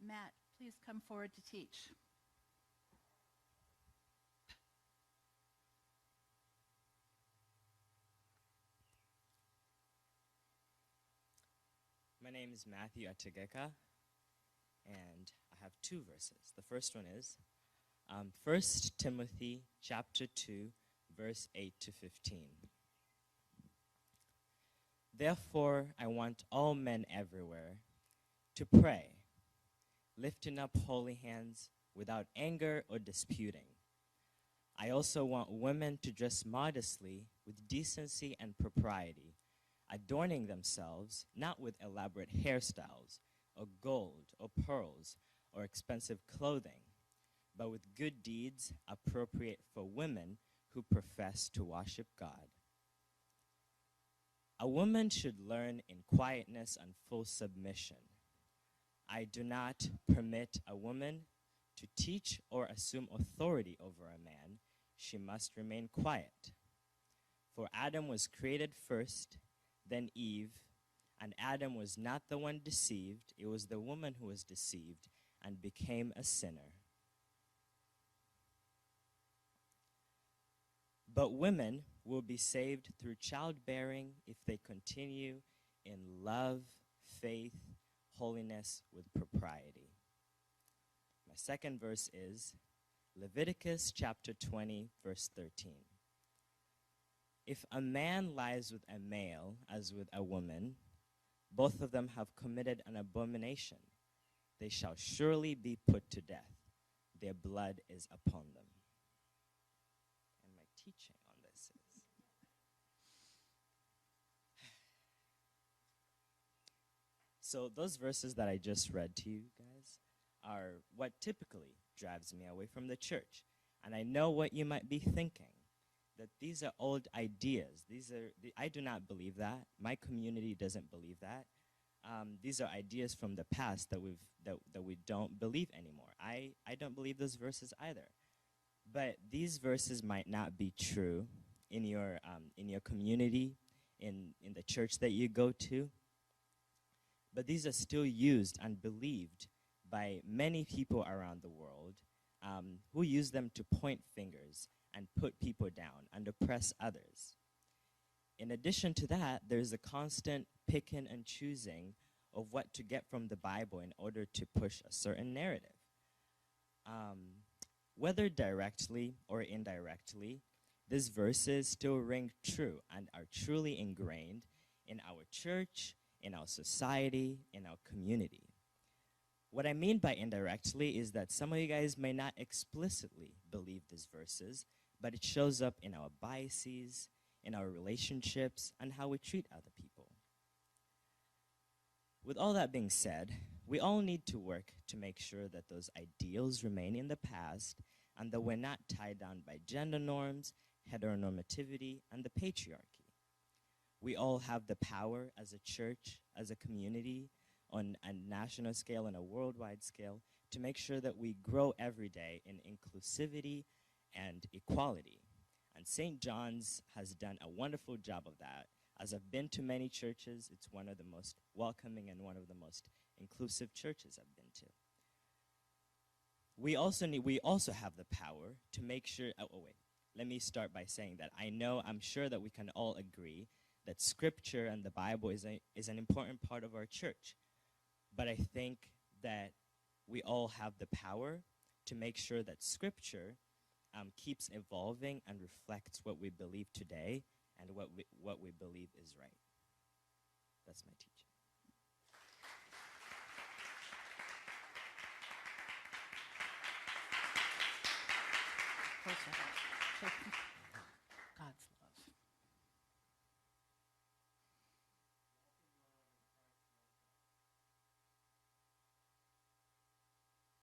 Matt, please come forward to teach. My name is Matthew Ategeka, and I have two verses. The first one is 1 Timothy chapter 2, verse 8 to 15. Therefore, I want all men everywhere to pray, lifting up holy hands without anger or disputing. I also want women to dress modestly with decency and propriety, adorning themselves not with elaborate hairstyles or gold or pearls or expensive clothing, but with good deeds appropriate for women who profess to worship God. A woman should learn in quietness and full submission. I do not permit a woman to teach or assume authority over a man. She must remain quiet. For Adam was created first, then Eve, and Adam was not the one deceived. It was the woman who was deceived and became a sinner. But women will be saved through childbearing if they continue in love, faith, holiness with propriety. My second verse is Leviticus chapter 20, verse 13. If a man lies with a male as with a woman, both of them have committed an abomination. They shall surely be put to death. Their blood is upon them. And my teaching on this is, so those verses that I just read to you guys are what typically drives me away from the church. And I know what you might be thinking, that these are old ideas. I do not believe that. My community doesn't believe that. These are ideas from the past that we don't believe anymore. I don't believe those verses either. But these verses might not be true in your community, in the church that you go to. But these are still used and believed by many people around the world who use them to point fingers and put people down and oppress others. In addition to that, there's a constant picking and choosing of what to get from the Bible in order to push a certain narrative. Whether directly or indirectly, these verses still ring true and are truly ingrained in our church, in our society, in our community. What I mean by indirectly is that some of you guys may not explicitly believe these verses, but it shows up in our biases, in our relationships, and how we treat other people. With all that being said, we all need to work to make sure that those ideals remain in the past and that we're not tied down by gender norms, heteronormativity, and the patriarchy. We all have the power as a church, as a community, on a national scale and a worldwide scale, to make sure that we grow every day in inclusivity and equality. And St. John's has done a wonderful job of that. As I've been to many churches, it's one of the most welcoming and one of the most inclusive churches I've been to. We also have the power to make sure, let me start by saying that I'm sure that we can all agree that Scripture and the Bible is an important part of our church. But I think that we all have the power to make sure that Scripture keeps evolving and reflects what we believe today and what we believe is right. That's my teaching. Closer.